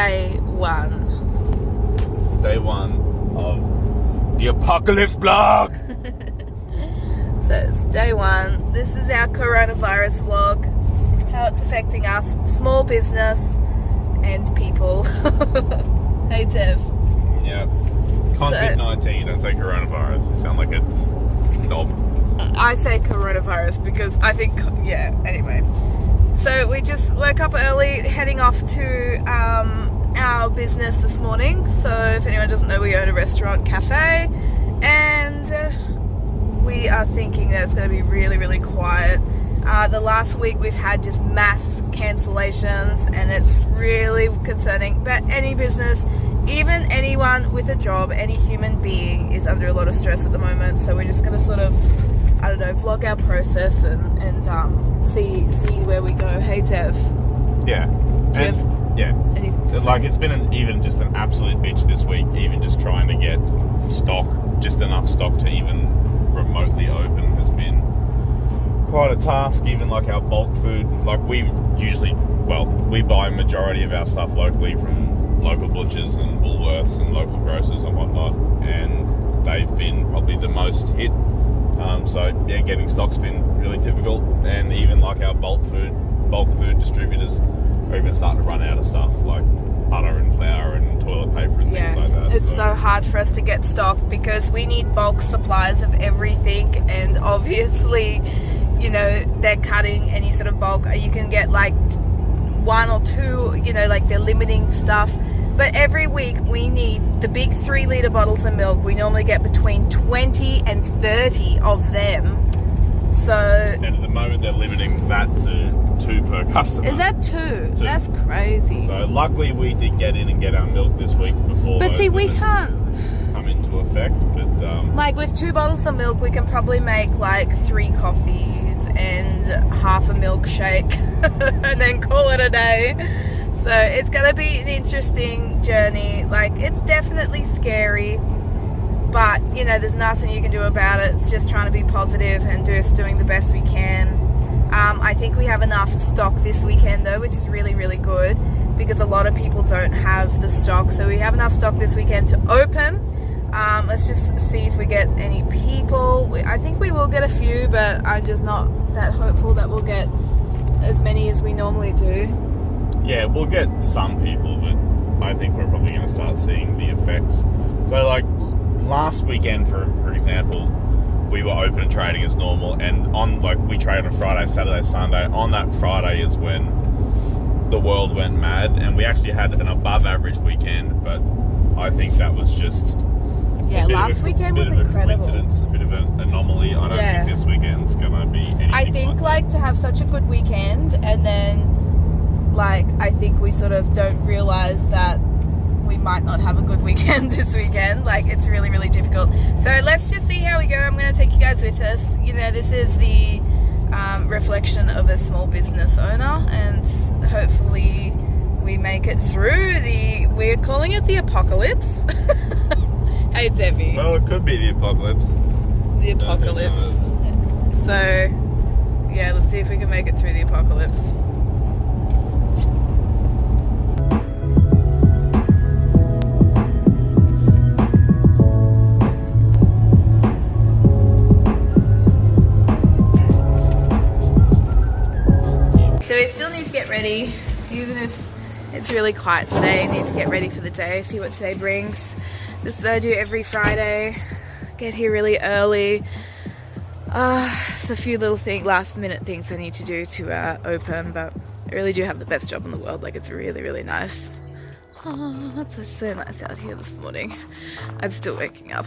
day one. Day one of the Apocalypse Vlog. So it's day one. This is our coronavirus vlog. How it's affecting us, small business and people. Hey Tev. Yeah. COVID-19, don't say coronavirus. You sound like a knob. I say coronavirus because I think, yeah, anyway. So we just woke up early, heading off to our business this morning. So if anyone doesn't know, we own a restaurant cafe, and we are thinking that it's going to be really, really quiet. The last week we've had just mass cancellations, and it's really concerning. But any business, even anyone with a job, any human being is under a lot of stress at the moment. So we're just going to sort of, I don't know, vlog our process and see where we go. Hey Tev. Yeah. Anything to say? Like, it's been even just an absolute bitch this week, even just trying to get stock, just enough stock to even remotely open has been quite a task. Even like our bulk food, like we buy a majority of our stuff locally from local butchers and Woolworths and local grocers and whatnot, and they've been probably the most hit. So yeah, getting stock's been really difficult, and even like our bulk food distributors are even starting to run out of stuff like butter and flour and toilet paper and things like that. It's so hard for us to get stock because we need bulk supplies of everything, and obviously, you know, they're cutting any sort of bulk. You can get like one or two, you know, like they're limiting stuff. But every week we need the big 3-litre bottles of milk. We normally get between 20 and 30 of them. So, and at the moment they're limiting that to 2 per customer. Is that 2? That's crazy. So luckily we did get in and get our milk this week before. But see, we can't come into effect. But like with 2 bottles of milk, we can probably make like 3 coffees and half a milkshake, and then call it a day. So it's going to be an interesting journey. Like, it's definitely scary, but, you know, there's nothing you can do about it. It's just trying to be positive and just doing the best we can. I think we have enough stock this weekend, though, which is really, really good, because a lot of people don't have the stock. So we have enough stock this weekend to open. Let's just see if we get any people. I think we will get a few, but I'm just not that hopeful that we'll get as many as we normally do. Yeah, we'll get some people, but I think we're probably going to start seeing the effects. So, like, last weekend, for example, we were open and trading as normal, and we traded on Friday, Saturday, Sunday. On that Friday is when the world went mad, and we actually had an above average weekend, but I think that was just last weekend was incredible. Coincidence, a bit of an anomaly. I don't think this weekend's going to be anything. I think like to have such a good weekend, and then like I think we sort of don't realize that we might not have a good weekend this weekend. Like, it's really, really difficult. So let's just see how we go. I'm going to take you guys with us. You know, this is the reflection of a small business owner, and hopefully we make it through we're calling it the apocalypse. Hey Debbie. Well, it could be the apocalypse. The apocalypse. So yeah, let's see if we can make it through the apocalypse. So we still need to get ready, even if it's really quiet today. I need to get ready for the day, see what today brings. This is what I do every Friday. Get here really early. It's a few little last minute things I need to do to open, but I really do have the best job in the world. Like, it's really, really nice. Oh, it's so nice out here this morning. I'm still waking up.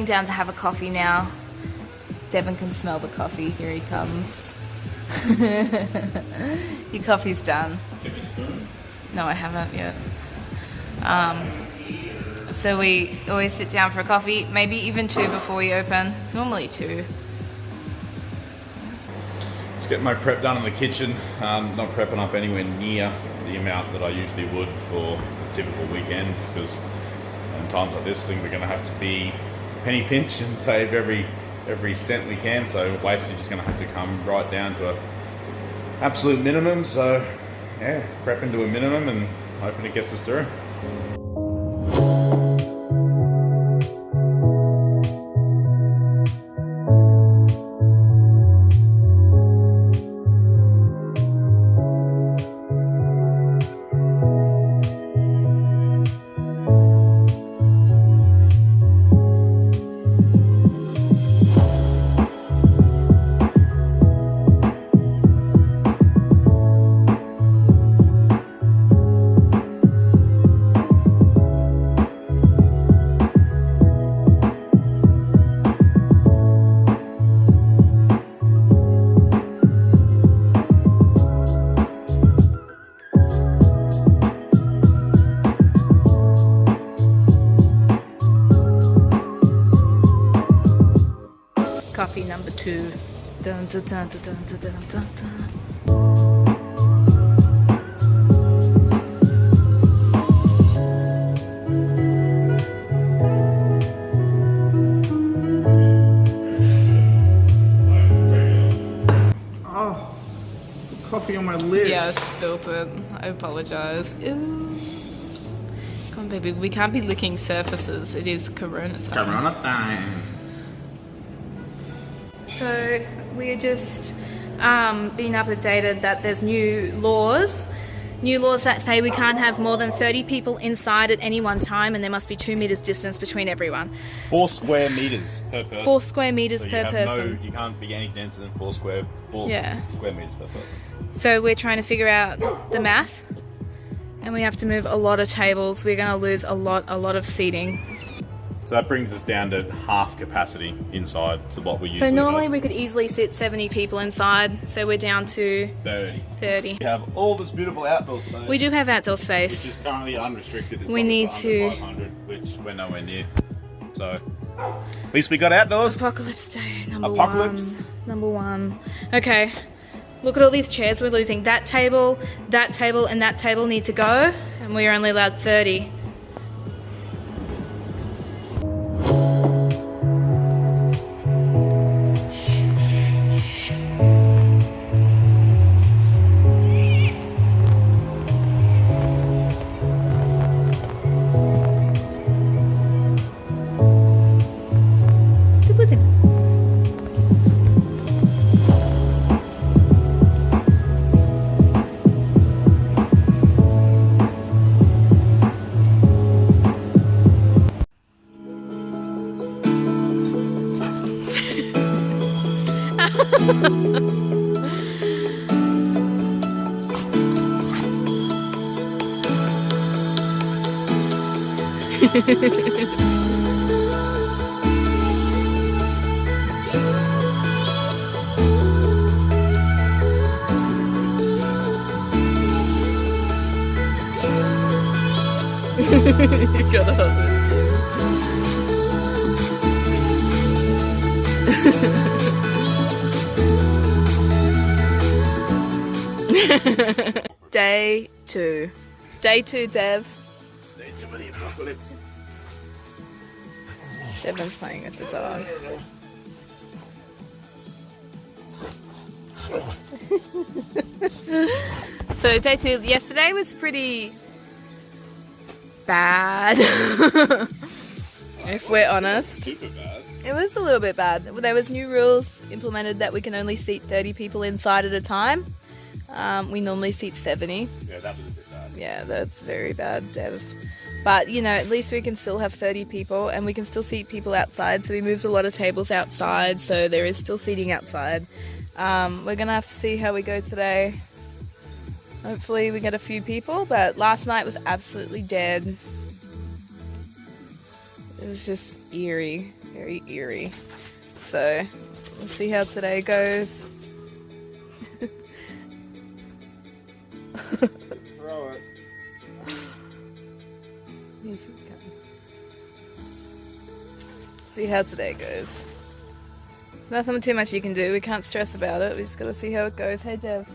down to have a coffee now. Devon can smell the coffee. Here he comes. Your coffee's done. Give me a spoon. No, I haven't yet. So we always sit down for a coffee, maybe even 2 before we open. It's normally 2. Just get my prep done in the kitchen. Not prepping up anywhere near the amount that I usually would for a typical weekend, because in times like this, I think we're going to have to be penny pinch and save every cent we can. So wastage is going to have to come right down to an absolute minimum. So yeah, prepping to a minimum and hoping it gets us through. Coffee number 2. Dun, dun, dun, dun, dun, dun, dun, dun. Oh, coffee on my lips. Yeah, I spilt it. I apologize. Ooh. Come on, baby. We can't be licking surfaces. It is Corona time. Corona time. So we're just being updated that there's new laws that say we can't have more than 30 people inside at any one time, and there must be 2 meters distance between everyone. 4 square meters per person. 4 square meters So per person. No, you can't be any denser than 4 square meters per person. So we're trying to figure out the math, and we have to move a lot of tables. We're going to lose a lot of seating. So that brings us down to half capacity inside to what we usually So normally have. we could easily sit 70 people inside, so we're down to 30. We have all this beautiful outdoor space. We do have outdoor space. Which is currently unrestricted. It's We need to- 500, which we're nowhere near. So at least we got outdoors. Apocalypse Day, number Apocalypse. 1. Number 1. Okay. Look at all these chairs we're losing. That table, and that table need to go, and we're only allowed 30. You gotta hold it. Day 2. Day 2, Dev. Day 2 of the apocalypse. Devon's playing with the dog. So day 2, yesterday was pretty bad, if we're honest. Super bad. It was a little bit bad. There was new rules implemented that we can only seat 30 people inside at a time. We normally seat 70. Yeah, that was a bit bad. Yeah, that's very bad, Dev. But, you know, at least we can still have 30 people and we can still seat people outside. So we moved a lot of tables outside, so there is still seating outside. We're going to have to see how we go today. Hopefully we get a few people, but last night was absolutely dead. It It was just eerie, very eerie. So we'll see how today goes. Throw it. You should come. See how today goes. Nothing too much you can do. We can't stress about it. We just gotta see how it goes. Hey, Dev.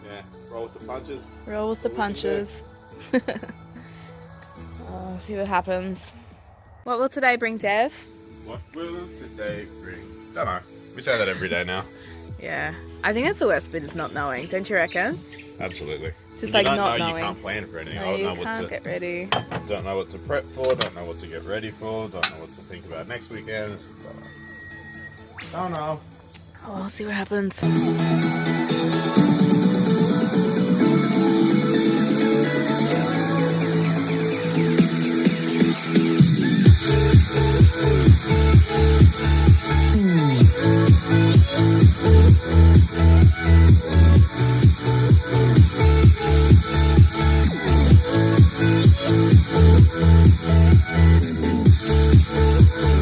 Yeah, roll with the punches. Roll with the punches. Oh, see what happens. What will today bring, Dev? What will today bring? Don't know. We say that every day now. Yeah. I think that's the worst bit, is not knowing. Don't you reckon? Absolutely. Just You like don't not know, knowing. You can't plan for anything. No, I don't you know what can't to. get ready. Don't know what to prep for. Don't know what to get ready for. Don't know what to think about next weekend. Don't know. Oh, we'll see what happens.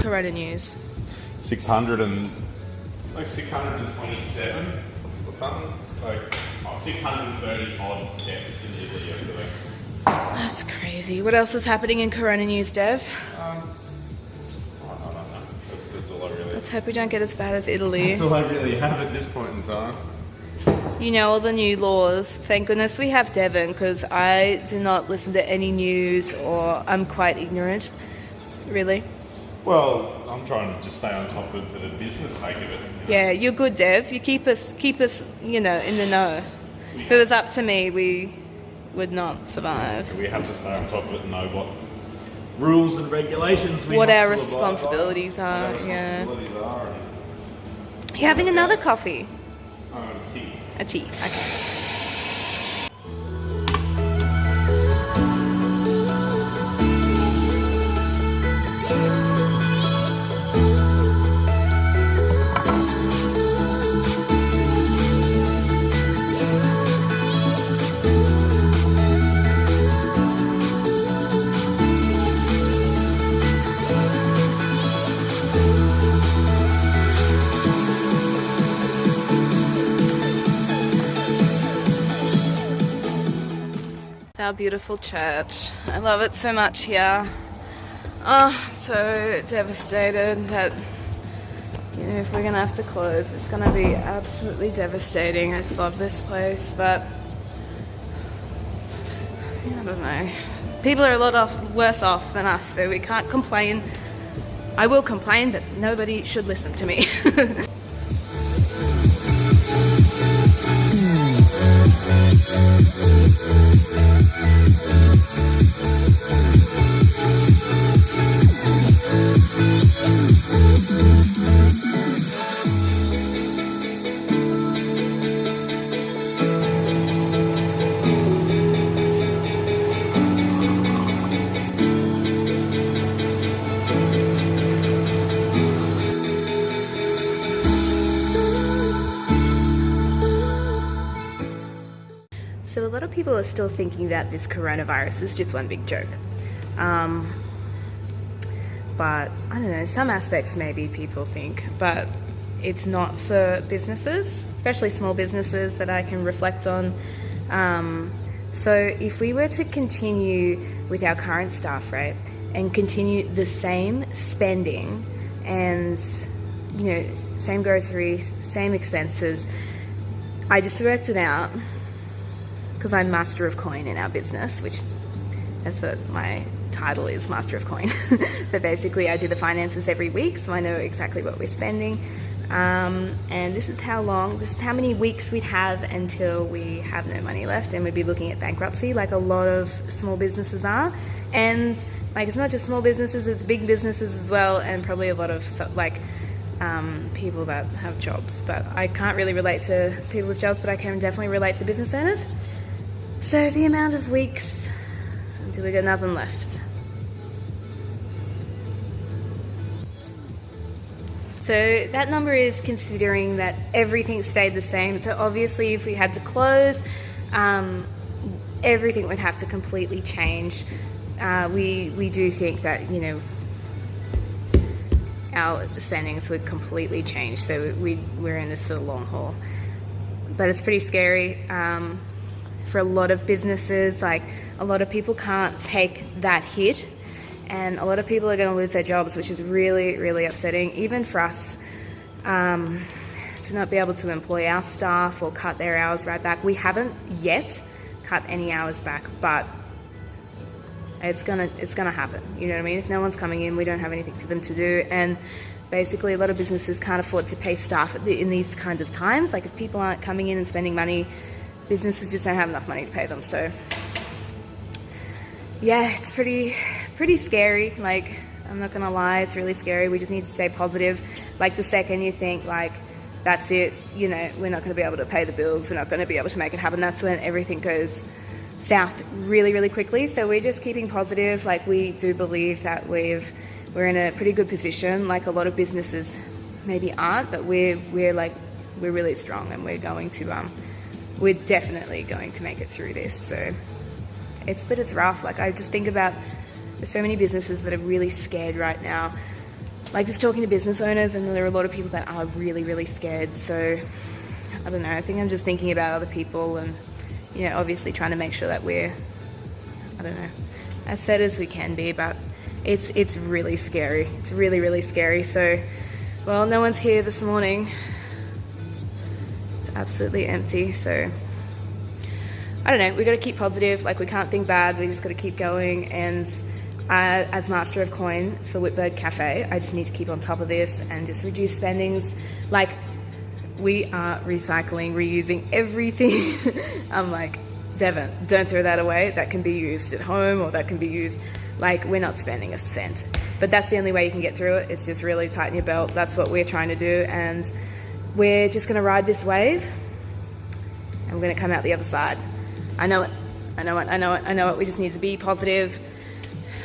Corona news. 627 or something. Like 630 odd deaths in Italy yesterday. That's crazy. What else is happening in Corona news, Dev? I don't know. That's all I really. Let's hope we don't get as bad as Italy. That's all I really have at this point in time. You know all the new laws. Thank goodness we have Devon, because I do not listen to any news, or I'm quite ignorant. Really. Well, I'm trying to just stay on top of it for the business sake of it. Yeah, you're good, Dev. You keep us, you know, in the know. If it was up to me, we would not survive. We have to stay on top of it and know what rules and regulations we What have our to abide by, responsibilities are, what our yeah. responsibilities are. You're having another coffee? Tea. A tea, okay. Our beautiful church. I love it so much here. Oh, I'm so devastated that, you know, if we're gonna have to close, it's gonna be absolutely devastating. I just love this place, but I don't know. People are a lot worse off than us, so we can't complain. I will complain, but nobody should listen to me. So a lot of people are still thinking that this coronavirus is just one big joke. But I don't know, some aspects maybe people think, but it's not for businesses, especially small businesses that I can reflect on. So if we were to continue with our current staff rate and continue the same spending and, you know, same groceries, same expenses, I just worked it out, because I'm Master of Coin in our business, which that's what my title is, Master of Coin. But basically I do the finances every week, so I know exactly what we're spending. And this is how many weeks we'd have until we have no money left and we'd be looking at bankruptcy, like a lot of small businesses are. And like, it's not just small businesses, it's big businesses as well, and probably a lot of people that have jobs. But I can't really relate to people with jobs, but I can definitely relate to business owners. So the amount of weeks until we got nothing left. So that number is considering that everything stayed the same. So obviously if we had to close, everything would have to completely change. We do think that, you know, our spendings would completely change. So we're in this for the long haul. But it's pretty scary for a lot of businesses. Like, a lot of people can't take that hit, and a lot of people are going to lose their jobs, which is really, really upsetting, even for us, to not be able to employ our staff or cut their hours right back. We haven't yet cut any hours back, but it's gonna happen. You know what I mean? If no one's coming in, we don't have anything for them to do, and basically a lot of businesses can't afford to pay staff in these kind of times. Like, if people aren't coming in and spending money, businesses just don't have enough money to pay them. So yeah, it's pretty scary. Like, I'm not gonna lie, it's really scary. We just need to stay positive. Like, the second you think like, that's it, you know, we're not going to be able to pay the bills, we're not going to be able to make it happen, that's when everything goes south really, really quickly. So we're just keeping positive. Like, we do believe that we're in a pretty good position. Like, a lot of businesses maybe aren't, but we're really strong, and we're definitely going to make it through this. So it's rough. Like, I just think about, there's so many businesses that are really scared right now. Like, just talking to business owners, and there are a lot of people that are really, really scared. So I don't know, I think I'm just thinking about other people, and, you know, obviously trying to make sure that we're, I don't know, as set as we can be. But it's really scary. It's really, really scary. So, well, no one's here this morning. It's absolutely empty. So I don't know, we got to keep positive. Like, we can't think bad, we just got to keep going. And as Master of Coin for Whitbird Cafe, I just need to keep on top of this and just reduce spendings. Like, we are recycling, reusing everything. I'm like, Devon, don't throw that away. That can be used at home, or that can be used, like, we're not spending a cent. But that's the only way you can get through it. It's just really tighten your belt. That's what we're trying to do, and we're just going to ride this wave, and we're going to come out the other side. I know it. We just need to be positive.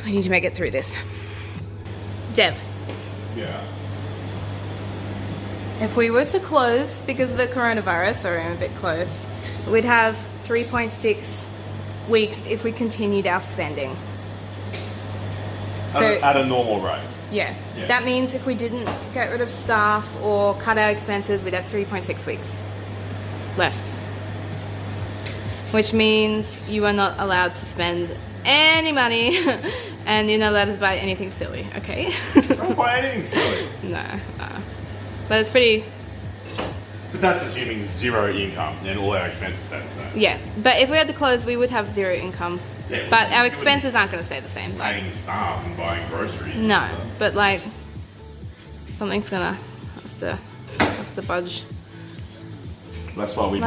We need to make it through this. Dev. Yeah. If we were to close because of the coronavirus, sorry, I'm a bit close, we'd have 3.6 weeks if we continued our spending. So At a normal rate. yeah, that means if we didn't get rid of staff or cut our expenses, we'd have 3.6 weeks left. Which means you are not allowed to spend any money, and you're not allowed to buy anything silly, okay? Don't buy anything silly. No. But it's pretty... But that's assuming zero income and all our expenses stay the same. Yeah, but if we had to close, we would have zero income. Yeah, but our expenses aren't going to stay the same. Like, paying staff and buying groceries. no, but like, something's going to have to budge. That's why we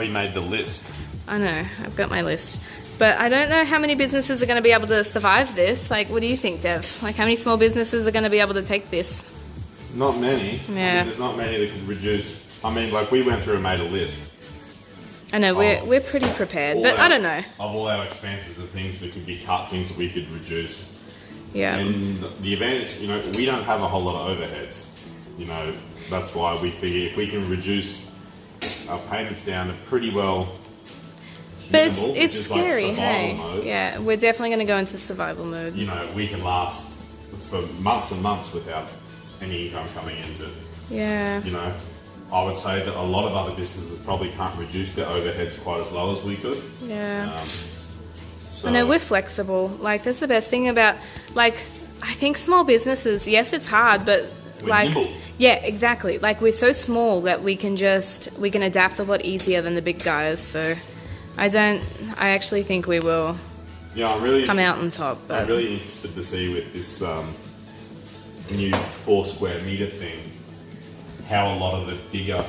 made the list. I know, I've got my list. But I don't know how many businesses are going to be able to survive this. Like, what do you think, Dev? Like, how many small businesses are going to be able to take this? Not many. Yeah. I mean, there's not many that could reduce. I mean, like, we went through and made a list. I know, we're pretty prepared, but I don't know. Of all our expenses and things that could be cut, things that we could reduce. Yeah. And the advantage, you know, we don't have a whole lot of overheads. You know, that's why we figure if we can reduce our payments down to pretty well. But minimal, it's scary, like hey? mode, Yeah, we're definitely going to go into survival mode. You know, we can last for months and months without any income coming in. But, yeah. you know, I would say that a lot of other businesses probably can't reduce their overheads quite as low as we could. Yeah. So, I know, we're flexible. Like, that's the best thing about, like, I think small businesses, yes, it's hard, but we're like, nimble. yeah, exactly. Like, we're so small that we can adapt a lot easier than the big guys. So I actually think we will I'm really come out on top. But I'm really interested to see with this new 4 square meter thing, how a lot of the bigger,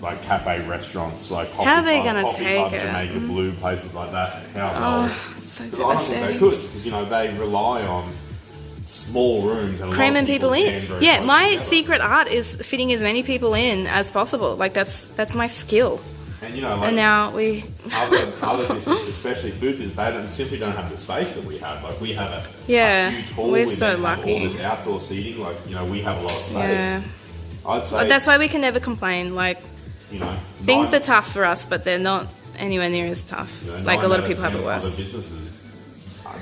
like, cafe restaurants, like How are they gonna Coffee take Pub, it? Jamaica Blue, places like that, how it's so because I don't think they devastating. could, because, you know, they rely on small rooms and a Cramming lot of people in. jam very Yeah, close my together. secret art is fitting as many people in as possible. Like, that's my skill. And, you know, like, And now we... other businesses, especially food businesses, they simply don't have the space that we have. Like, we have a huge hall. we're we so then have lucky. all this outdoor seating. Like, you know, we have a lot of space. Yeah. I'd say, But that's why we can never complain. Like, you know, things are tough for us, but they're not anywhere near as tough. you know, like, a 9 lot out of people have it 10 worse. Other businesses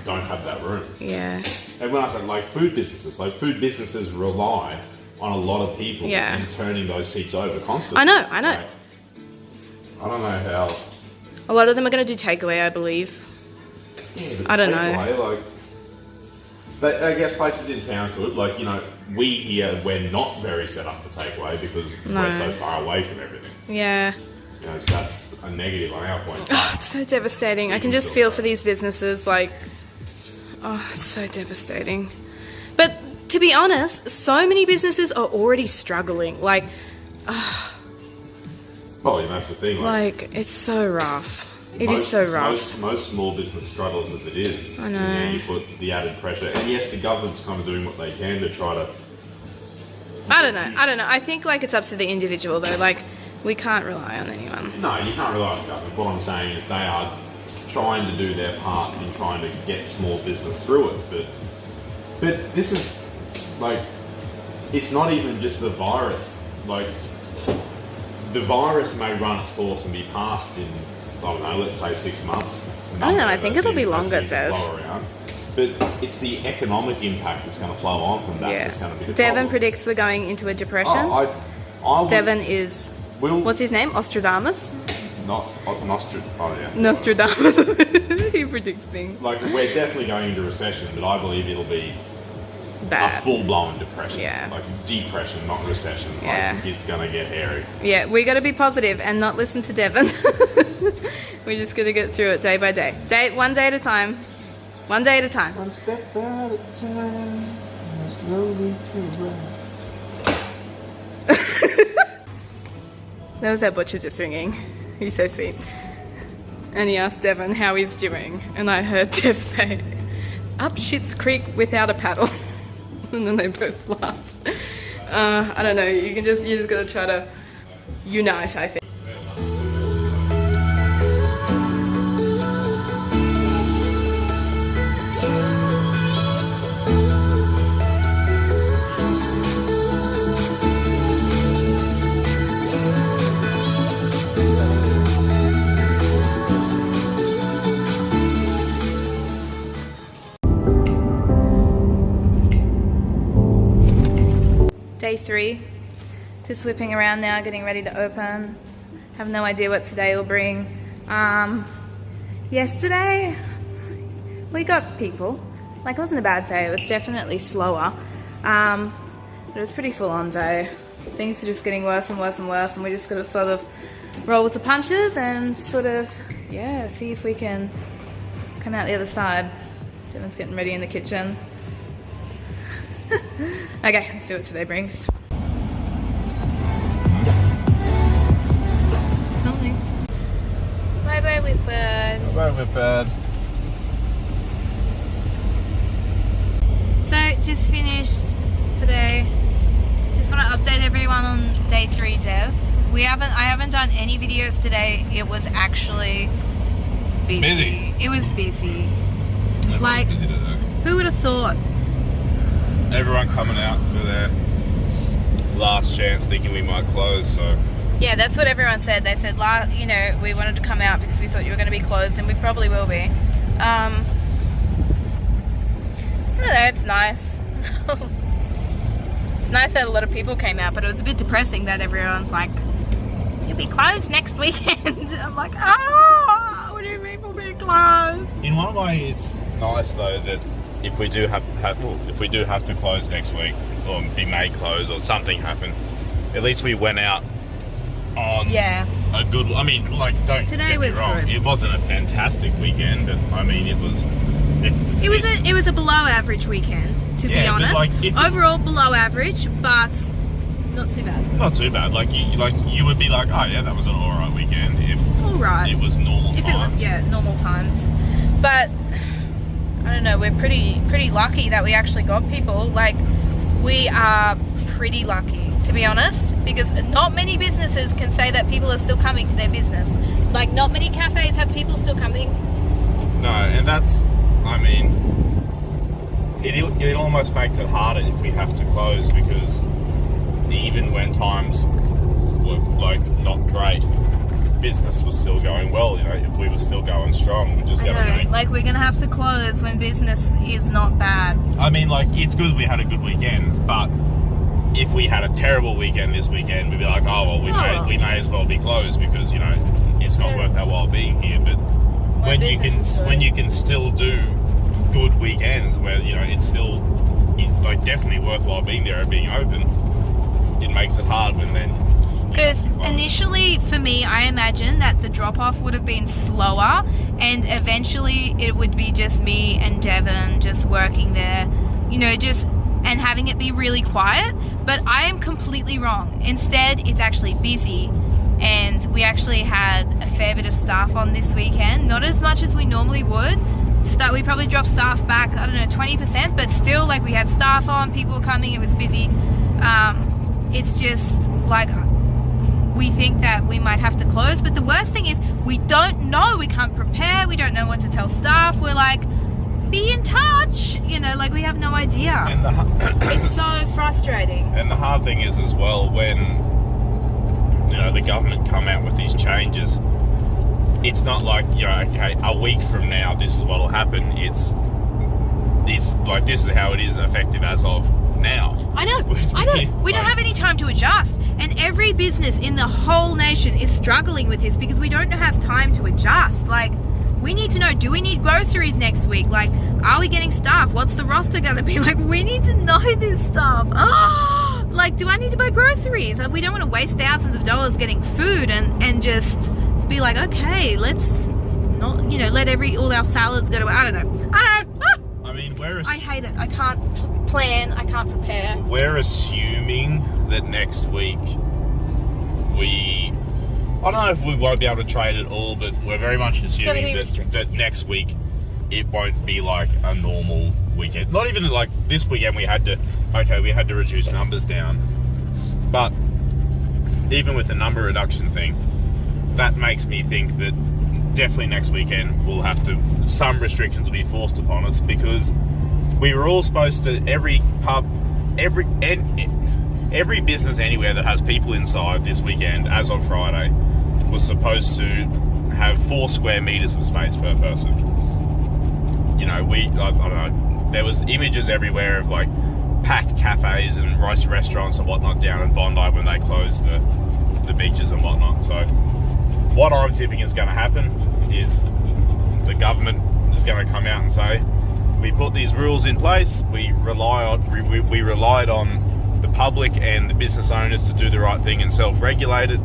don't have that room. Yeah. and when I say like food businesses rely on a lot of people Yeah. and turning those seats over constantly. I know. Like, I don't know how. A lot of them are going to do takeaway, I believe. Yeah, but I don't know. takeaway, like, I guess places in town could, like, you know, we here, we're not very set up for takeaway because we're so far away from everything. Yeah. You know, so that's a negative on our point. Oh, it's so devastating. I can just feel for these businesses, like, oh, it's so devastating. But to be honest, so many businesses are already struggling. Like, Well, you know, that's the thing. like it's so rough. It is so rough. Most small business struggles as it is. I know. And then you put the added pressure. And yes, the government's kind of doing what they can to try to... I don't know. I think, like, it's up to the individual, though. Like, we can't rely on anyone. No, you can't rely on the government. What I'm saying is they are trying to do their part in trying to get small business through it. But this is, like, it's not even just the virus. Like, the virus may run its course and be past in, I don't know, let's say 6 months. I don't know, I think it'll be longer, Dev. But it's the economic impact that's going to flow on from that that's going to be the Devon problem. predicts we're going into a depression. I would, Devon is, what's his name? Ostradamus? Nostradamus. He predicts things. Like, we're definitely going into recession, but I believe it'll be Bad. a full-blown depression. Yeah. Like, depression, not recession. Yeah. Like, it's going to get hairy. Yeah, we got to be positive and not listen to Devon. We're just going to get through it day by day. One day at a time. One day at a time. One step at a time. There's no need to run. That was our butcher just ringing. He's so sweet. And he asked Devon how he's doing. And I heard Dev say, up Schitt's Creek without a paddle. And then they both laughed. I don't know, you just gotta try to unite, I think. Day 3, just whipping around now, getting ready to open. Have no idea what today will bring. Yesterday, we got people. Like, it wasn't a bad day, it was definitely slower. But it was a pretty full on day. Things are just getting worse and worse and worse, and we just gotta sort of roll with the punches and sort of, yeah, see if we can come out the other side. Devon's getting ready in the kitchen. Okay, let's see what today brings. Something. Bye bye, Whitbird. Bye, Whitbird. So, just finished today. Just want to update everyone on day 3, Dev. I haven't done any videos today. It was actually busy. It was busy. Like, busy today. who would have thought? Everyone coming out for their last chance thinking we might close, so... Yeah, that's what everyone said. They said, you know, we wanted to come out because we thought you were going to be closed, and we probably will be. I don't know, it's nice. It's nice that a lot of people came out, but it was a bit depressing that everyone's like, you'll be closed next weekend. I'm like, what do you mean we'll be closed? In one way, it's nice though that if we do have to close next week, or be made close, or something happen, at least we went out on a good. I mean, like, don't Today get me was wrong. good. It wasn't a fantastic weekend, but I mean, it was. It was a below average weekend, to be honest. Like, overall below average, but not too bad. Not too bad. Like you would be like, oh yeah, that was an alright weekend if Alright. it was normal times. If it was, normal times. But I don't know, we're pretty lucky that we actually got people. Like, we are pretty lucky, to be honest, because not many businesses can say that people are still coming to their business. Like, not many cafes have people still coming. No, and that's, I mean, it almost makes it harder if we have to close, because even when times were like not great, business was still going well, you know, if we were still going strong, we're just I going know, to like we're gonna have to close when business is not bad. I mean, like, it's good we had a good weekend, but if we had a terrible weekend this weekend, we'd be like, oh, well, we may as well be closed because, you know, it's not worth our while being here. But when you can still do good weekends where, you know, it's still like definitely worthwhile being there and being open, it makes it hard when then. Because initially, for me, I imagine that the drop-off would have been slower and eventually it would be just me and Devon just working there, you know, and having it be really quiet. But I am completely wrong. Instead, it's actually busy and we actually had a fair bit of staff on this weekend. Not as much as we normally would. We probably dropped staff back, I don't know, 20%, but still, like, we had staff on, people were coming, it was busy. It's just, like, we think that we might have to close, but the worst thing is we don't know, we can't prepare, we don't know what to tell staff. We're like, be in touch, you know, like we have no idea. And it's so frustrating. And the hard thing is as well, when, you know, the government come out with these changes, it's not like, you know, okay, a week from now this is what will happen. It's like, this is how it is effective as of now. I know. We don't have any time to adjust. And every business in the whole nation is struggling with this because we don't have time to adjust. Like, we need to know, do we need groceries next week? Like, are we getting staff? What's the roster going to be? Like, we need to know this stuff. Like, do I need to buy groceries? Like, we don't want to waste thousands of dollars getting food and just be like, okay, let's not, you know, let all our salads go to, I don't know. I mean, I hate it. I can't plan, I can't prepare. We're assuming that next week I don't know if we won't be able to trade at all, but we're very much assuming that next week it won't be like a normal weekend. Not even like this weekend we had to reduce numbers down. But even with the number reduction thing, that makes me think that definitely next weekend we'll have to, some restrictions will be forced upon us, because we were all supposed to, every pub, every business anywhere that has people inside this weekend, as of Friday, was supposed to have 4 square meters of space per person. You know, I don't know, there was images everywhere of like packed cafes and restaurants and whatnot down in Bondi when they closed the beaches and whatnot. So what I'm tipping is going to happen is the government is going to come out and say, we put these rules in place, we relied on the public and the business owners to do the right thing and self-regulate it.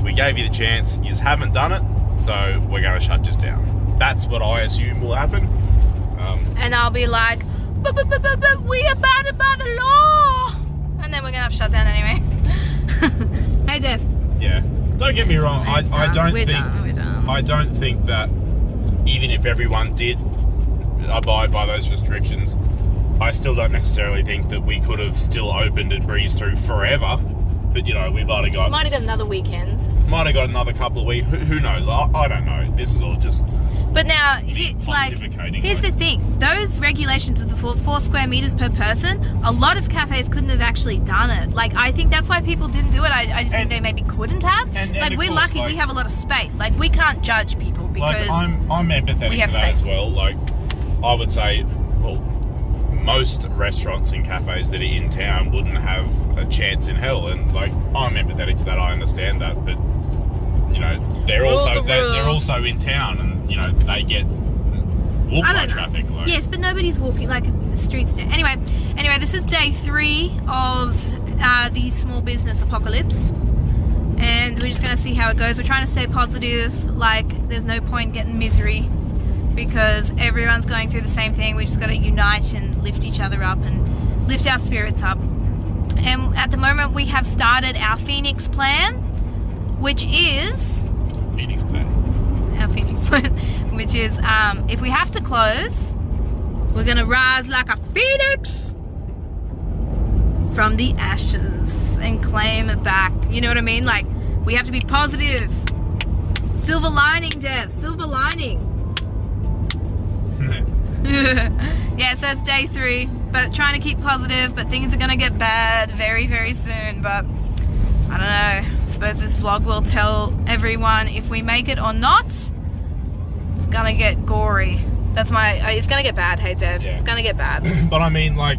We gave you the chance, you just haven't done it, so we're going to shut this down. That's what I assume will happen. And I'll be like, but we abided by the law, and then we're going to have to shut down anyway. Hey, Dev. Yeah. Don't get me wrong. I don't think that even if everyone did abide by those restrictions, I still don't necessarily think that we could have still opened and breezed through forever. But, you know, we might have got another weekend. Might have got another couple of weeks. Who knows? I don't know. This is all just. But now, here's the thing. Those regulations of the 4 square meters per person, a lot of cafes couldn't have actually done it. Like, I think that's why people didn't do it. I just think they maybe couldn't have. Like, we're lucky we have a lot of space. Like, we can't judge people because I'm empathetic to that as well. Like, I would say, well, most restaurants and cafes that are in town wouldn't have a chance in hell, and like, I'm empathetic to that. I understand that, but you know, they're also in town, and you know, they get walked by traffic. Like. Yes, but nobody's walking like the streets. Anyway, this is day 3 of the small business apocalypse, and we're just gonna see how it goes. We're trying to stay positive. Like, there's no point getting misery, because everyone's going through the same thing. We just got to unite and lift each other up and lift our spirits up. And at the moment we have started our Phoenix plan, which is our Phoenix plan, which is if we have to close, we're going to rise like a phoenix from the ashes and claim it back. You know what I mean? Like, we have to be positive. Silver lining, Dev. Silver lining. Yeah, so it's day 3, but trying to keep positive, but things are going to get bad very, very soon. But I don't know, suppose this vlog will tell everyone if we make it or not. It's gonna get gory. It's gonna get bad, hey Dev. Yeah. It's gonna get bad. But I mean, like,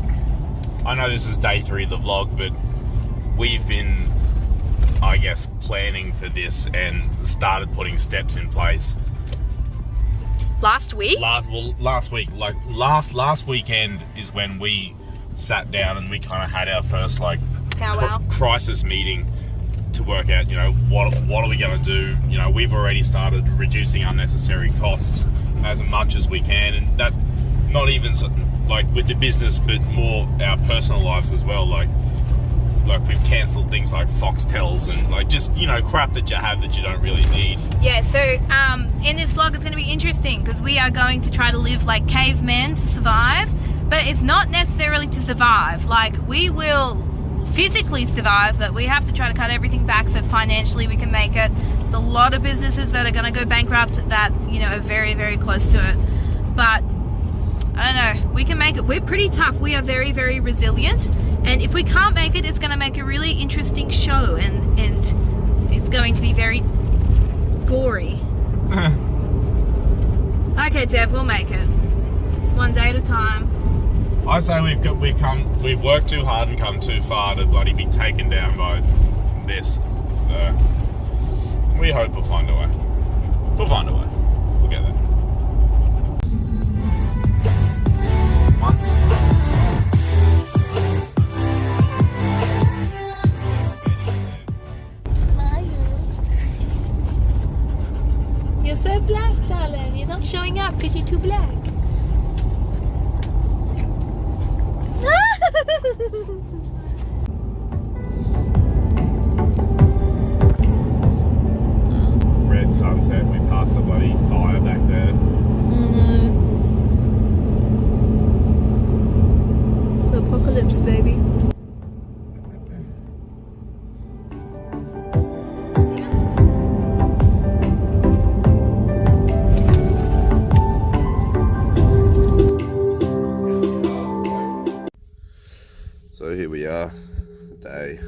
I know this is day 3 of the vlog, but we've been, I guess, planning for this and started putting steps in place. Last week? Last week. Like, last weekend is when we sat down and we kind of had our first, like, Powwow. crisis meeting to work out, you know, what are we going to do. You know, we've already started reducing unnecessary costs as much as we can, and that not even like with the business, but more our personal lives as well. Like we've cancelled things like Foxtels and like just, you know, crap that you have that you don't really need. Yeah, so in this vlog it's going to be interesting because we are going to try to live like cavemen to survive, but it's not necessarily to survive. Like, we will physically survive, but we have to try to cut everything back so financially we can make it. There's a lot of businesses that are going to go bankrupt that, you know, are very, very close to it. But I don't know, we can make it. We're pretty tough. We are very, very resilient. And if we can't make it, it's going to make a really interesting show, and it's going to be very gory. Okay, Dev, we'll make it. Just one day at a time. I say we've worked too hard and come too far to bloody be taken down by this. So we hope we'll find a way. We'll find a way. We'll get there. You're so black, darling. You're not showing up because you're too black. Red sunset, we passed a bloody fire back there. It's the apocalypse, baby. So here we are, day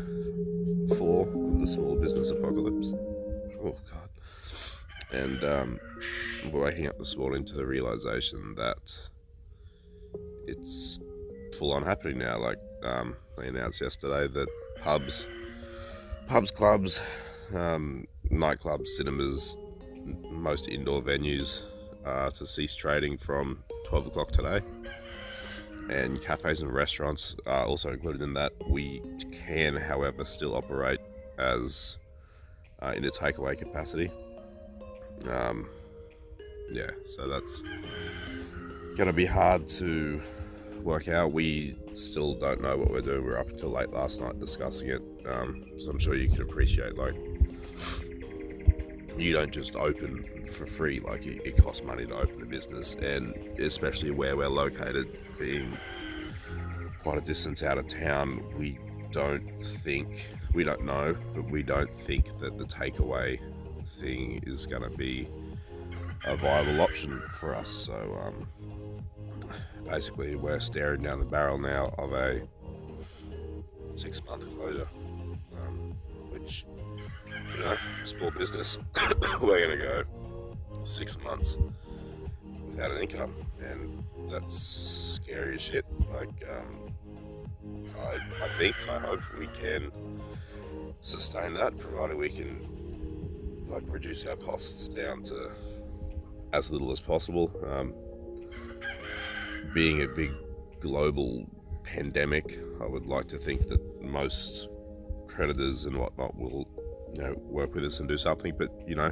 4 of the small business apocalypse. Oh God. And we're waking up this morning to the realization that it's full on happening now. Like, they announced yesterday that pubs, clubs, nightclubs, cinemas, most indoor venues are to cease trading from 12 o'clock today. And cafes and restaurants are also included in that. We can, however, still operate as in a takeaway capacity. Yeah, so that's going to be hard to work out. We still don't know what we're doing. We were up until late last night discussing it. So I'm sure you can appreciate, like, you don't just open for free. Like, it costs money to open a business, and especially where we're located, being quite a distance out of town, we don't know, but we don't think that the takeaway thing is going to be a viable option for us. So basically we're staring down the barrel now of a 6-month closure, which, you know, small business, we're going to go 6 months without an income, and that's scary as shit. Like, I hope we can sustain that, provided we can, like, reduce our costs down to as little as possible. Being a big global pandemic, I would like to think that most creditors and whatnot will, you know, work with us and do something. But, you know,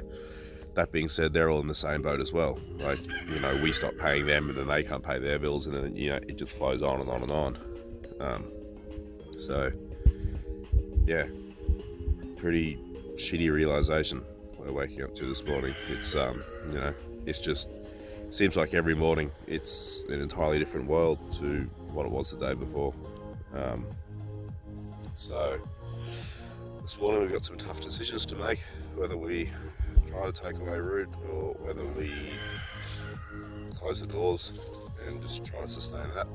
that being said, they're all in the same boat as well. Like, you know, we stop paying them and then they can't pay their bills, and then, you know, it just flows on and on and on. So yeah, pretty shitty realization we're waking up to this morning. It's you know, it's just seems like every morning it's an entirely different world to what it was the day before. So this morning we've got some tough decisions to make, whether we try the takeaway route or whether we close the doors and just try to sustain that.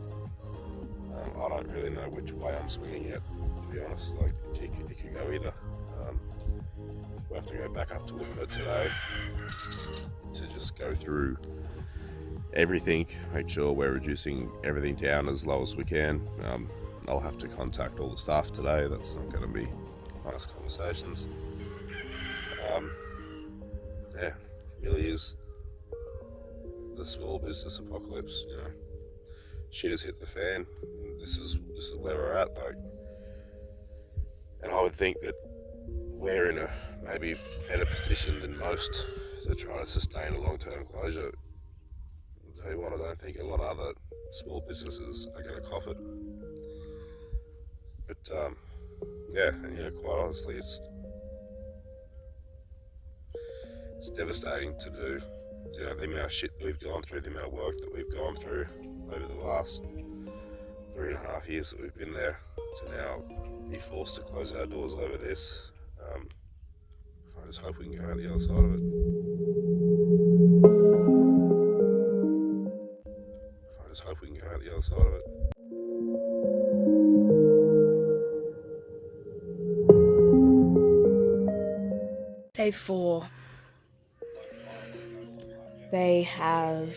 I don't really know which way I'm swinging yet, to be honest. Like, it can go either. We'll have to go back up to Whitbur today to just go through everything, make sure we're reducing everything down as low as we can. I'll have to contact all the staff today. That's not going to be nice conversations. Yeah, really is the small business apocalypse. You know, shit has hit the fan. This is where we're at, though. And I would think that we're in a maybe better position than most to try to sustain a long-term closure. I'll tell you what, I don't think a lot of other small businesses are going to cop it. But yeah, and you know, quite honestly, it's devastating to do. You know, the amount of shit that we've gone through, the amount of work that we've gone through over the last 3.5 years that we've been there, to now be forced to close our doors over this. I just hope we can go out the other side of it. I just hope we can go out the other side of it. Day 4. They have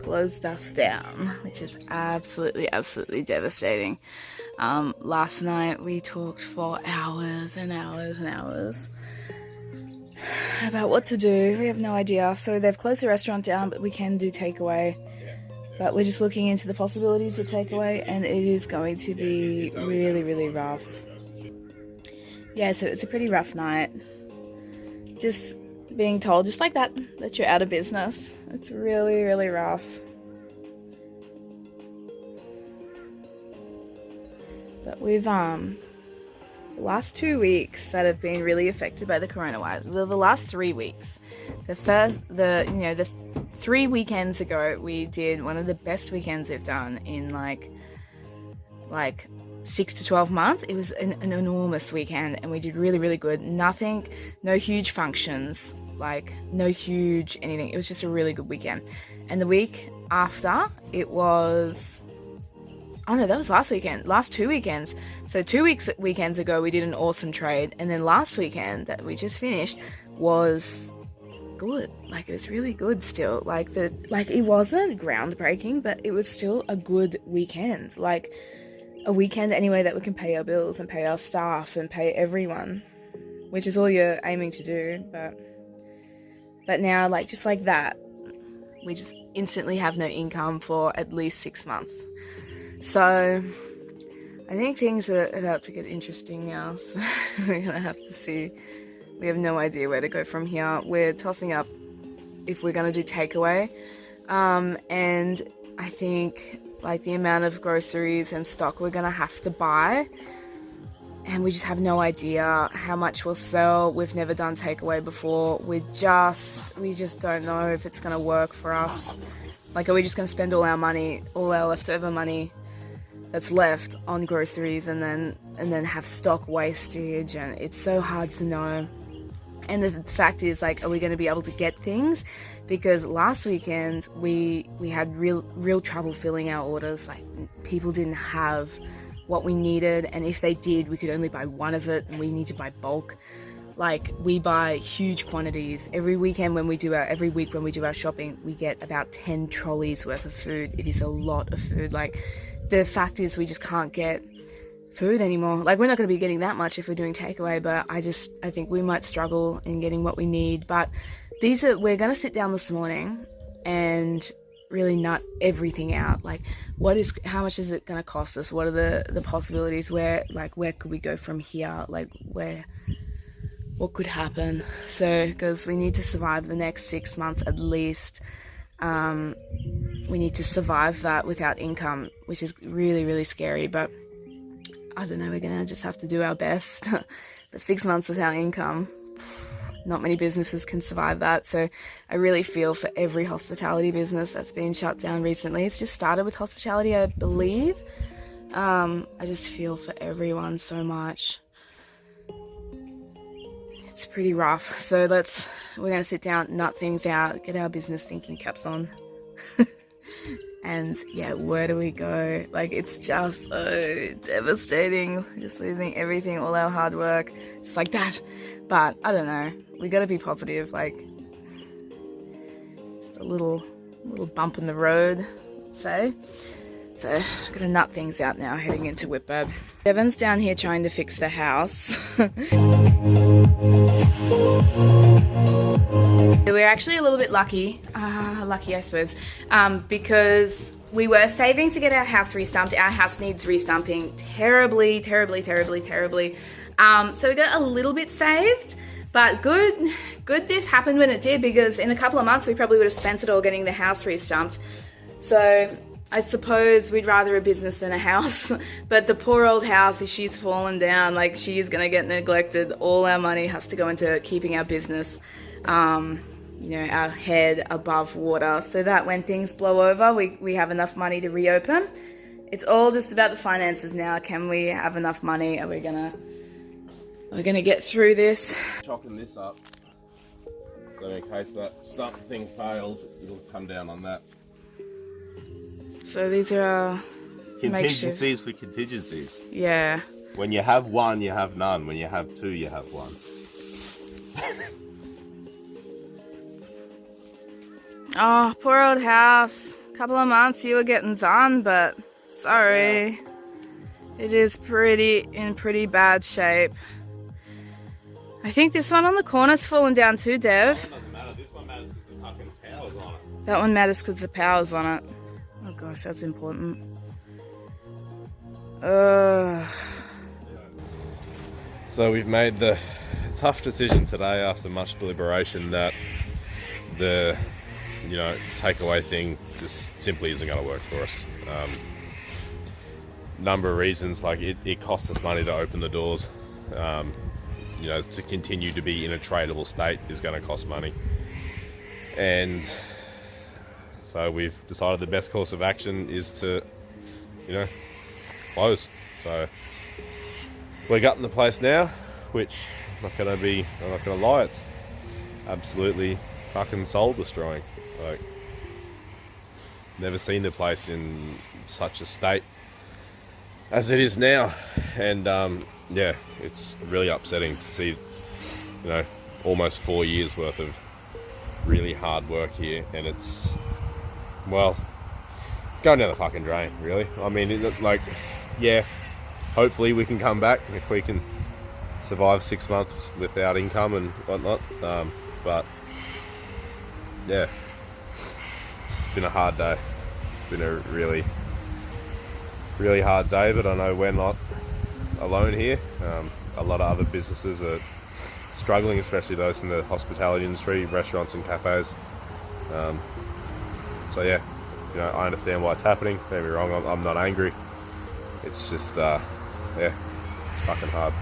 closed us down, which is absolutely devastating. Last night we talked for hours and hours and hours about what to do. We have no idea. So they've closed the restaurant down, but we can do takeaway. But we're just looking into the possibilities of takeaway, and it is going to be really rough. Yeah, so it's a pretty rough night. Just being told, just like that you're out of business. It's really rough. But we've the last 2 weeks that have been really affected by the coronavirus. The last 3 weeks. The 3 weekends ago, we did one of the best weekends we've done in like 6 to 12 months. It was an enormous weekend, and we did really good. No huge functions, like no huge anything. It was just a really good weekend. And the week after, it was, oh no, that was last weekend. Last 2 weekends. So 2 weekends ago, we did an awesome trade, and then last weekend that we just finished was good. Like, it was really good still. Like it wasn't groundbreaking, but it was still a good weekend. Like a weekend anyway that we can pay our bills and pay our staff and pay everyone, which is all you're aiming to do. But now, like, just like that, we just instantly have no income for at least 6 months. So I think things are about to get interesting now. So we're gonna have to see. We have no idea where to go from here. We're tossing up if we're gonna do takeaway, and I think like the amount of groceries and stock we're gonna have to buy, and we just have no idea how much we'll sell. We've never done takeaway before. We just don't know if it's gonna work for us. Like, are we just gonna spend all our money, all our leftover money that's left on groceries, and then have stock wastage? And it's so hard to know. And the fact is, like, are we going to be able to get things? Because last weekend we had real trouble filling our orders. Like, people didn't have what we needed, and if they did, we could only buy one of it, and we need to buy bulk. Like, we buy huge quantities. Every week when we do our shopping, we get about 10 trolleys worth of food. It is a lot of food. Like, the fact is, we just can't get food anymore. Like, we're not going to be getting that much if we're doing takeaway, but I think we might struggle in getting what we need. But we're going to sit down this morning and really nut everything out. Like, how much is it going to cost us? What are the possibilities? Where could we go from here? Like, what could happen? So, because we need to survive the next 6 months at least. We need to survive that without income, which is really scary. But I don't know, we're going to just have to do our best. But 6 months without income, not many businesses can survive that. So I really feel for every hospitality business that's been shut down recently. It's just started with hospitality, I believe. I just feel for everyone so much. It's pretty rough. So we're going to sit down, nut things out, get our business thinking caps on. And yeah, where do we go? Like, it's just so devastating. Just losing everything, all our hard work, just like that. But I don't know. We got to be positive. Like, just a little bump in the road, say. So I've got to nut things out now, heading into Whitbird. Devin's down here trying to fix the house. We're actually a little bit lucky I suppose, because we were saving to get our house restumped. Our house needs restumping terribly. So we got a little bit saved, but good this happened when it did, because in a couple of months we probably would have spent it all getting the house restumped. So I suppose we'd rather a business than a house, but the poor old house, if she's fallen down, like, she is gonna get neglected. All our money has to go into keeping our business, you know, our head above water, so that when things blow over, we have enough money to reopen. It's all just about the finances now. Can we have enough money? Are we gonna get through this? Chopping this up, so in case that stump thing fails, it'll come down on that. So these are our Contingencies for contingencies. Yeah. When you have one, you have none. When you have two, you have one. Oh, poor old house. Couple of months you were getting done, but sorry. Yeah. It is in pretty bad shape. I think this one on the corner's fallen down too, Dev. That doesn't matter. This one matters because the fucking power's on it. That one matters because the power's on it. Oh gosh, that's important. So we've made the tough decision today after much deliberation that the, you know, takeaway thing just simply isn't going to work for us. Number of reasons, like it costs us money to open the doors. You know, to continue to be in a tradable state is going to cost money. And so we've decided the best course of action is to, you know, close. So we're gutting the place now, which I'm not going to lie, it's absolutely fucking soul destroying. Like, never seen the place in such a state as it is now. And yeah, it's really upsetting to see, you know, almost 4 years worth of really hard work here, and it's, well, going down the fucking drain, really. I mean, like, yeah, hopefully we can come back if we can survive 6 months without income and whatnot. But yeah, it's been a hard day. It's been a really, really hard day, but I know we're not alone here. A lot of other businesses are struggling, especially those in the hospitality industry, restaurants and cafes. So yeah, you know, I understand why it's happening. Don't get me wrong, I'm not angry. It's just, yeah, it's fucking hard.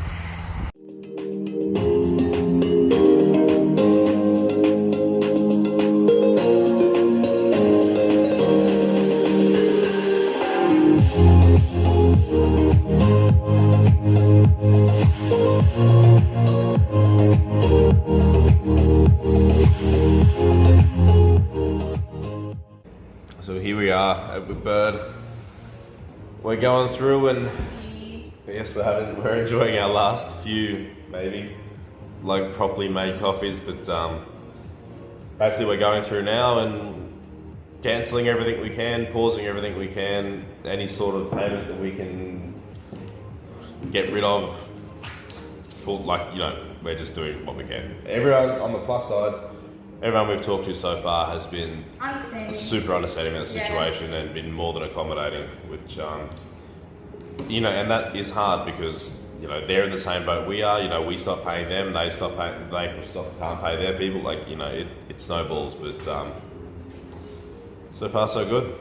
So here we are at Whitbird. We're going through, and yes, we're enjoying our last few, maybe, like, properly made coffees, but basically we're going through now and cancelling everything we can, pausing everything we can, any sort of payment that we can get rid of. Like, you know, we're just doing what we can. Everyone on the plus side, everyone we've talked to so far has been super understanding of the situation and been more than accommodating, which, you know, and that is hard because, you know, they're in the same boat we are. You know, we stop paying them, they can't pay their people. Like, you know, it snowballs, but so far so good.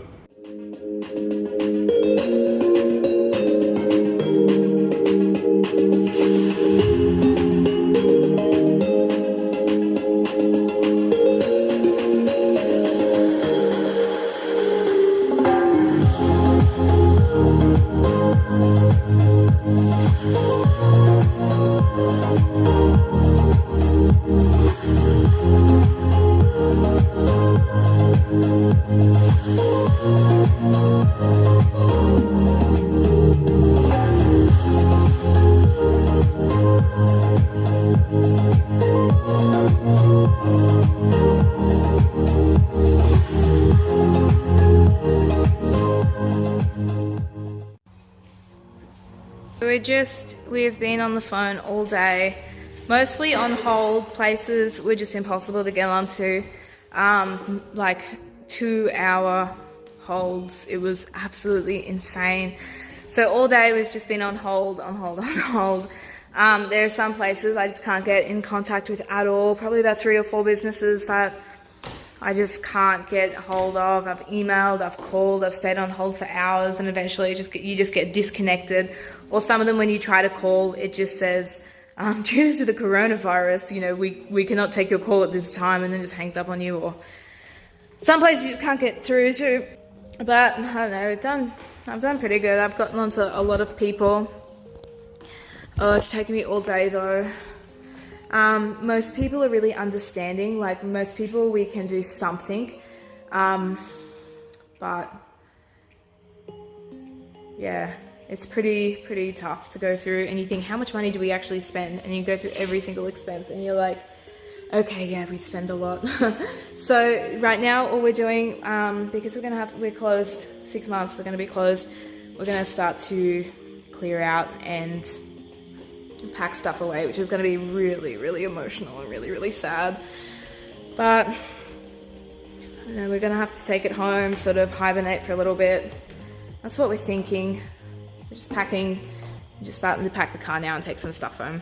We've been on the phone all day, mostly on hold. Places were just impossible to get onto, like 2-hour holds. It was absolutely insane. So all day we've just been on hold. There are some places I just can't get in contact with at all. Probably about 3 or 4 businesses that I just can't get hold of. I've emailed, I've called, I've stayed on hold for hours, and eventually you just get disconnected. Or some of them, when you try to call, it just says, due to the coronavirus, you know, we cannot take your call at this time, and then just hangs up on you. Or some places you just can't get through to. But I don't know, I've done pretty good. I've gotten onto a lot of people. Oh, it's taken me all day though. Most people are really understanding. Like most people, we can do something. But yeah, it's pretty tough to go through anything. How much money do we actually spend? And you go through every single expense and you're like, okay, yeah, we spend a lot. So right now, all we're doing, because we're closed 6 months, we're going to be closed. We're going to start to clear out and pack stuff away, which is going to be really emotional and really sad. But I don't know, we're going to have to take it home, sort of hibernate for a little bit. That's what we're thinking. We're just starting to pack the car now and take some stuff home.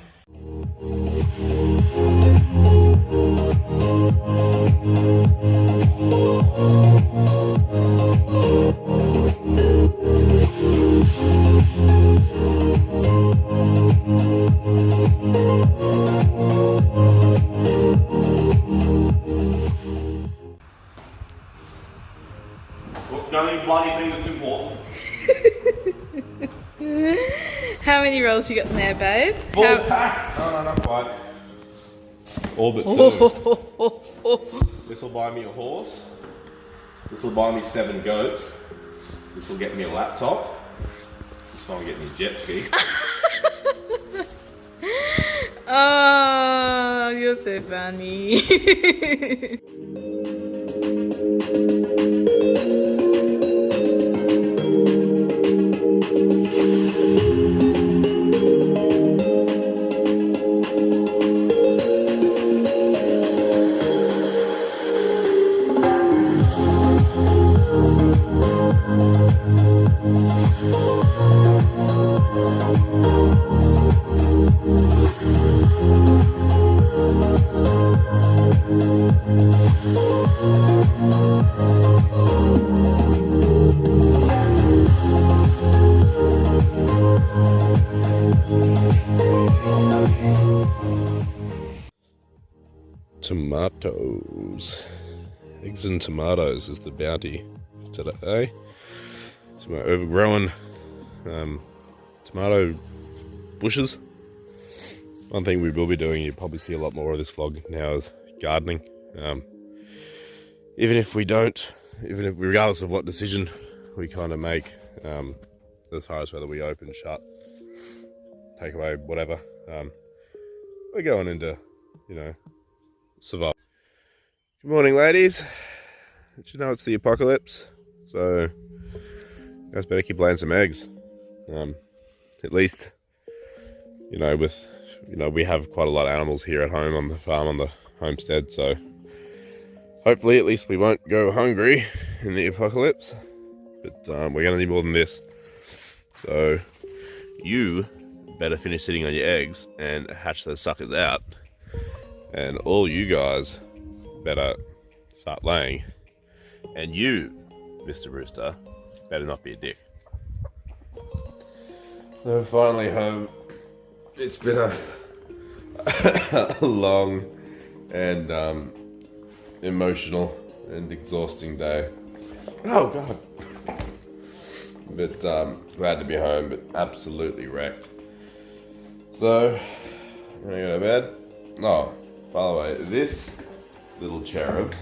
Don't bloody think that's important. How many rolls you got in there, babe? Full pack. No, not quite. All but 2. This will buy me a horse. This will buy me 7 goats. This will get me a laptop. This one will get me a jet ski. Oh, you're so funny. Tomatoes. Eggs and tomatoes is the bounty today. So my overgrown tomato bushes. One thing we will be doing, you'll probably see a lot more of this vlog now, is gardening. Regardless of what decision we kind of make, as far as whether we open, shut, take away, whatever, we're going into, survival. Good morning, ladies. Did you know it's the apocalypse? So, you guys better keep laying some eggs. At least, we have quite a lot of animals here at home on the farm, on the homestead, so hopefully at least we won't go hungry in the apocalypse. But we're going to need more than this. So, you better finish sitting on your eggs and hatch those suckers out. And all you guys better start laying. And you, Mr. Rooster, better not be a dick. So finally home. It's been a long and emotional and exhausting day. Oh God. But glad to be home, but absolutely wrecked. So, I'm gonna go to bed. Oh, by the way, this little cherub,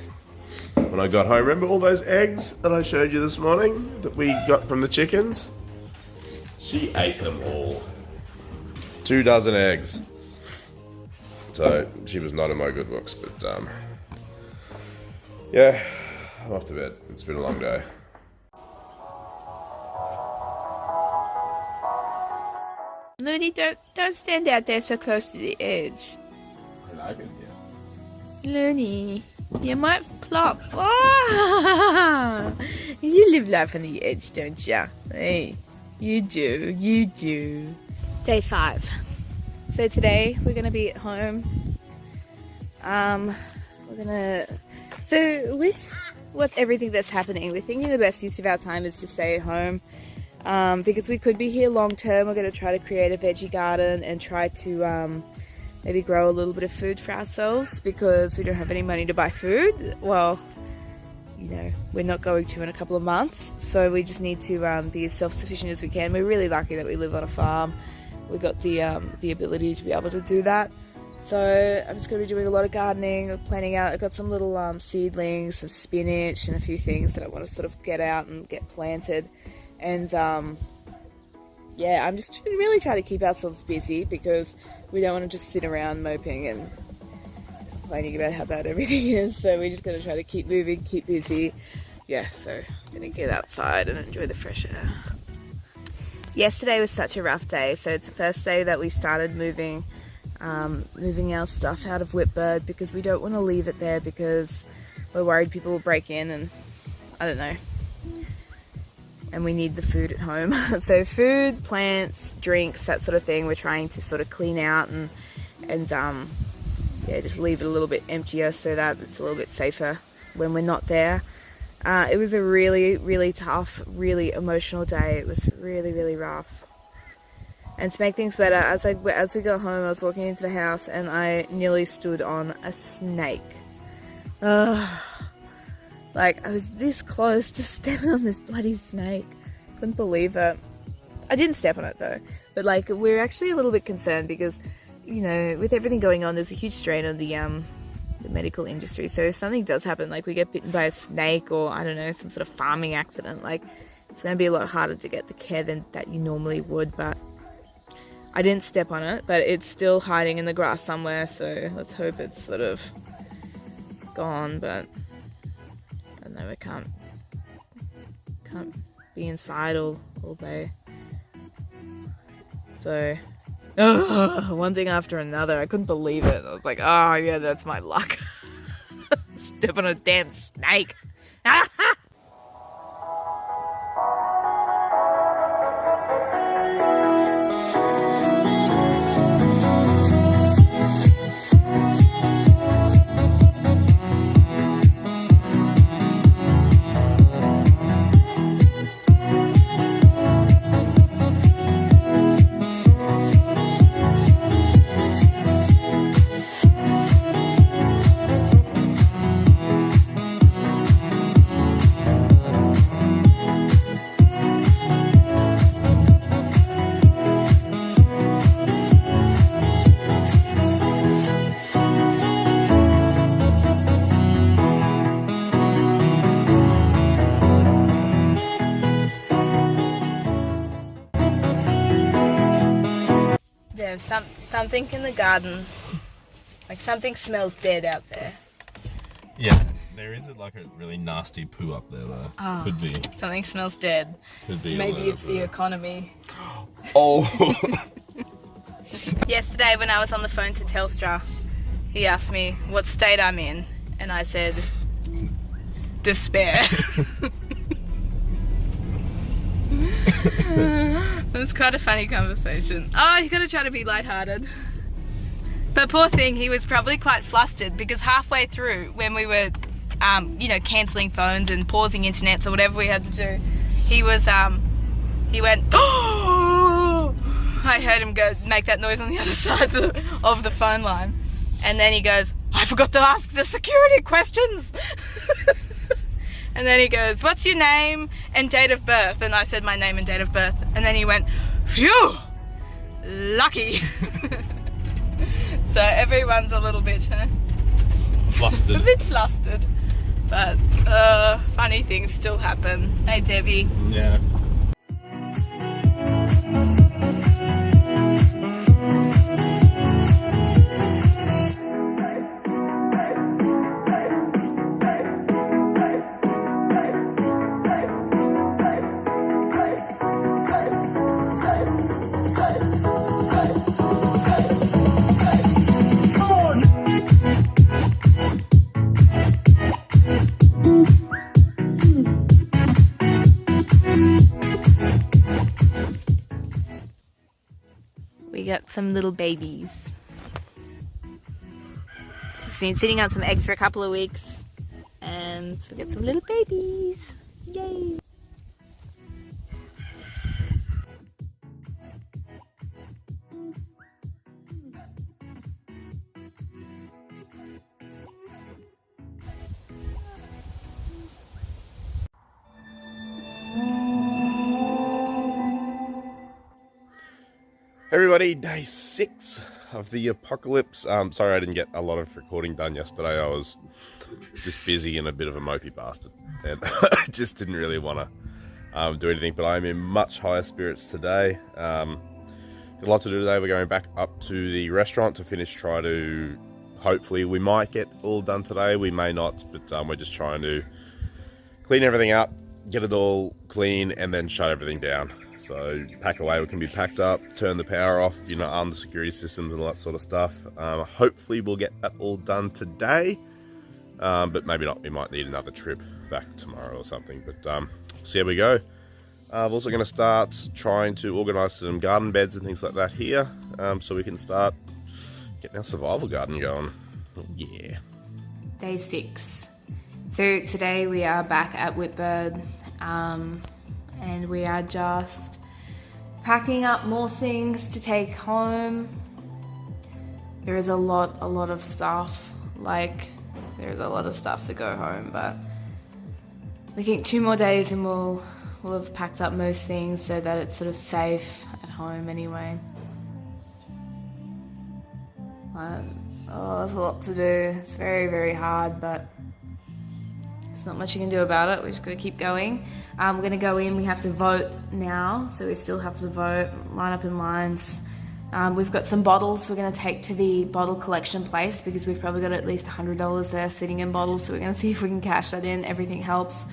when I got home, remember all those eggs that I showed you this morning that we got from the chickens? She ate them all. 2 dozen eggs. So she was not in my good books, but yeah, I'm off to bed. It's been a long day. Looney, don't stand out there so close to the edge. Looney, you might plop. Oh! You live life on the edge, don't ya? Hey, you do. Day 5. So today we're gonna be at home. So with everything that's happening, we're thinking the best use of our time is to stay at home. Because we could be here long term. We're going to try to create a veggie garden and try to maybe grow a little bit of food for ourselves, because we don't have any money to buy food. Well, you know, we're not going to in a couple of months, so we just need to be as self-sufficient as we can. We're really lucky that we live on a farm. We got the ability to be able to do that. So I'm just going to be doing a lot of gardening, planning out. I've got some little seedlings, some spinach and a few things that I want to sort of get out and get planted. And yeah, I'm just really trying to keep ourselves busy, because we don't want to just sit around moping and complaining about how bad everything is. So we're just going to try to keep moving, keep busy. Yeah, so I'm going to get outside and enjoy the fresh air. Yesterday was such a rough day. So it's the first day that we started moving our stuff out of Whitbird, because we don't want to leave it there, because we're worried people will break in, and I don't know. And we need the food at home. So food, plants, drinks, that sort of thing, we're trying to sort of clean out and yeah, just leave it a little bit emptier so that it's a little bit safer when we're not there. It was a really, really tough, really emotional day. It was really, really rough. And to make things better, as we got home, I was walking into the house and I nearly stood on a snake. Like, I was this close to stepping on this bloody snake. Couldn't believe it. I didn't step on it though. But like, we're actually a little bit concerned because, you know, with everything going on, there's a huge strain on the medical industry. So if something does happen, like we get bitten by a snake, or I don't know, some sort of farming accident, like it's going to be a lot harder to get the care than that you normally would. But I didn't step on it, but it's still hiding in the grass somewhere. So let's hope it's sort of gone, but I don't know, I can't be inside all day. So, one thing after another, I couldn't believe it. I was like, oh yeah, that's my luck. Step on a damn snake. There's something in the garden. Like something smells dead out there. Yeah, there is like a really nasty poo up there though. Oh, could be. Something smells dead. Could be. Maybe it's the economy. Oh. Yesterday when I was on the phone to Telstra, he asked me what state I'm in, and I said, despair. It was quite a funny conversation. Oh, you gotta try to be lighthearted. But poor thing, he was probably quite flustered because halfway through, when we were, you know, cancelling phones and pausing internets or whatever we had to do, he was, he went, oh! I heard him make that noise on the other side of the phone line. And then he goes, I forgot to ask the security questions. And then he goes, what's your name and date of birth? And I said my name and date of birth. And then he went, phew, lucky. So everyone's a little bit Flustered. a bit flustered. But funny things still happen. Hey, Debbie. Yeah. we got some little babies. She's been sitting on some eggs for a couple of weeks, and we got some little babies. Yay! Everybody, day 6 of the apocalypse. Sorry I didn't get a lot of recording done yesterday. I was just busy and a bit of a mopey bastard, and I just didn't really want to do anything, but I'm in much higher spirits today. Got a lot to do today. We're going back up to the restaurant to finish, hopefully we might get all done today, we may not, but we're just trying to clean everything up, get it all clean, and then shut everything down. So pack away what can be packed up, turn the power off, arm the security systems and all that sort of stuff. Hopefully we'll get that all done today, but maybe not. We might need another trip back tomorrow or something, but see how we go. I'm also going to start trying to organise some garden beds and things like that here, so we can start getting our survival garden going. Oh, yeah. Day 6. So today we are back at Whitbird, and we are just packing up more things to take home. There is a lot of stuff. There's a lot of stuff to go home, but we think 2 more days and we'll have packed up most things so that it's sort of safe at home anyway. There's a lot to do. It's very, very hard, but there's not much you can do about it. We're just going to keep going. We're going to go in. We have to vote now, so we still have to vote, line up in lines. We've got some bottles we're going to take to the bottle collection place because we've probably got at least $100 there sitting in bottles, so we're going to see if we can cash that in. Everything helps.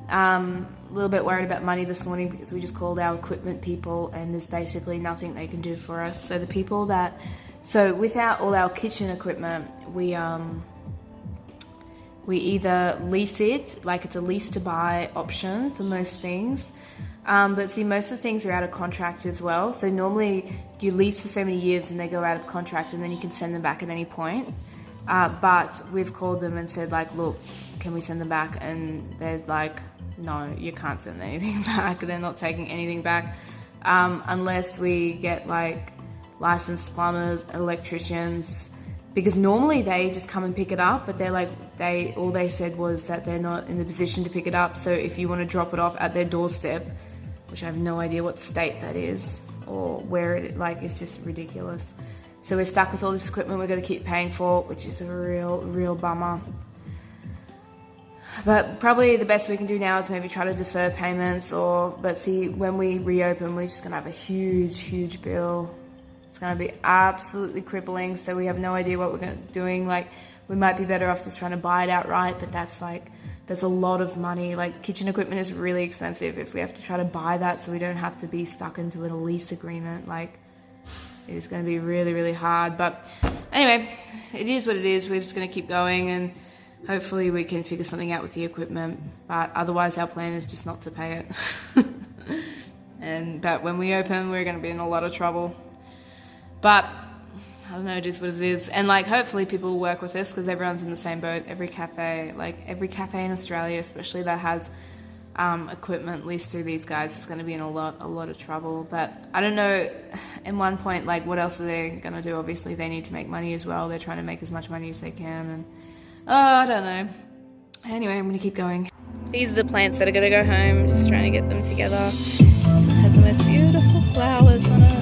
A little bit worried about money this morning because we just called our equipment people and there's basically nothing they can do for us. So without all our kitchen equipment, we either lease it, like it's a lease to buy option for most things. But see, most of the things are out of contract as well. So normally you lease for so many years and they go out of contract and then you can send them back at any point. But we've called them and said look, can we send them back? And they're like, no, you can't send anything back. They're not taking anything back unless we get licensed plumbers, electricians, because normally they just come and pick it up, but all they said was that they're not in the position to pick it up. So if you want to drop it off at their doorstep, which I have no idea what state that is or where it's just ridiculous. So we're stuck with all this equipment we're going to keep paying for, which is a real bummer. But probably the best we can do now is maybe try to defer payments, but see, when we reopen, we're just going to have a huge bill. It's going to be absolutely crippling, so we have no idea what we're doing. We might be better off just trying to buy it outright, but there's a lot of money. Kitchen equipment is really expensive if we have to try to buy that, so we don't have to be stuck into a lease agreement. It is going to be really hard. But anyway, it is what it is. We're just going to keep going, and hopefully we can figure something out with the equipment. But otherwise, our plan is just not to pay it. But when we open, we're going to be in a lot of trouble. But I don't know, it is what it is. And hopefully people will work with us because everyone's in the same boat. Every cafe in Australia, especially that has equipment leased through these guys, is going to be in a lot of trouble. But I don't know, at one point, what else are they going to do? Obviously they need to make money as well. They're trying to make as much money as they can, and I don't know. Anyway, I'm going to keep going. These are the plants that are going to go home. Just trying to get them together. It has the most beautiful flowers on it.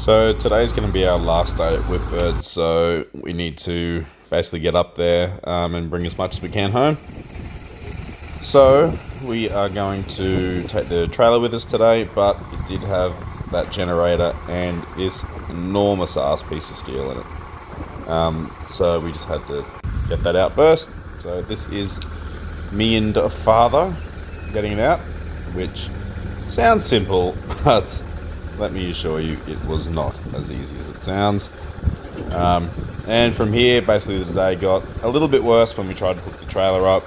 So today's going to be our last day at Whitbird, so we need to basically get up there and bring as much as we can home. So we are going to take the trailer with us today, but it did have that generator and this enormous ass piece of steel in it. So we just had to get that out first. So this is me and father getting it out, which sounds simple, but let me assure you it was not as easy as it sounds. And from here, basically the day got a little bit worse when we tried to hook the trailer up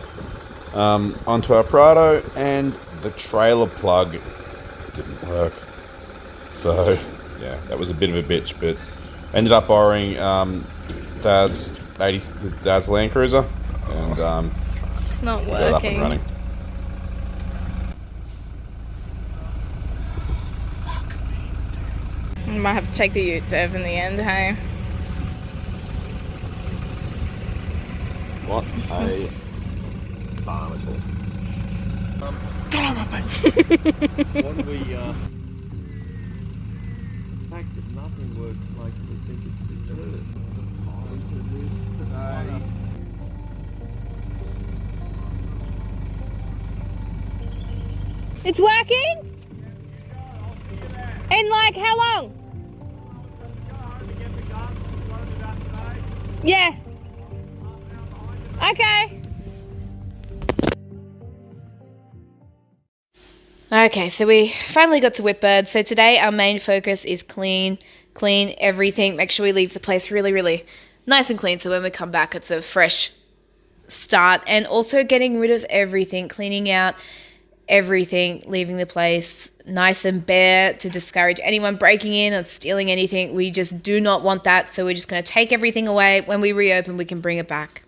onto our Prado, and the trailer plug didn't work. So yeah, that was a bit of a bitch, but ended up borrowing Dad's Land Cruiser, and It's not got it up and working. running. We might have to take the ute Dev in the end, hey? What a barnacle. Get on my face! What do we, the fact that nothing works makes me think it's the earth. The time for this today. It's working? In like how long? Yeah. Okay. Okay, so we finally got to Whitbird. So today our main focus is clean everything. Make sure we leave the place really, really nice and clean, so when we come back it's a fresh start. And also getting rid of everything, cleaning out everything, leaving the place nice and bare to discourage anyone breaking in or stealing anything. We just do not want that, so we're just going to take everything away. When we reopen, we can bring it back.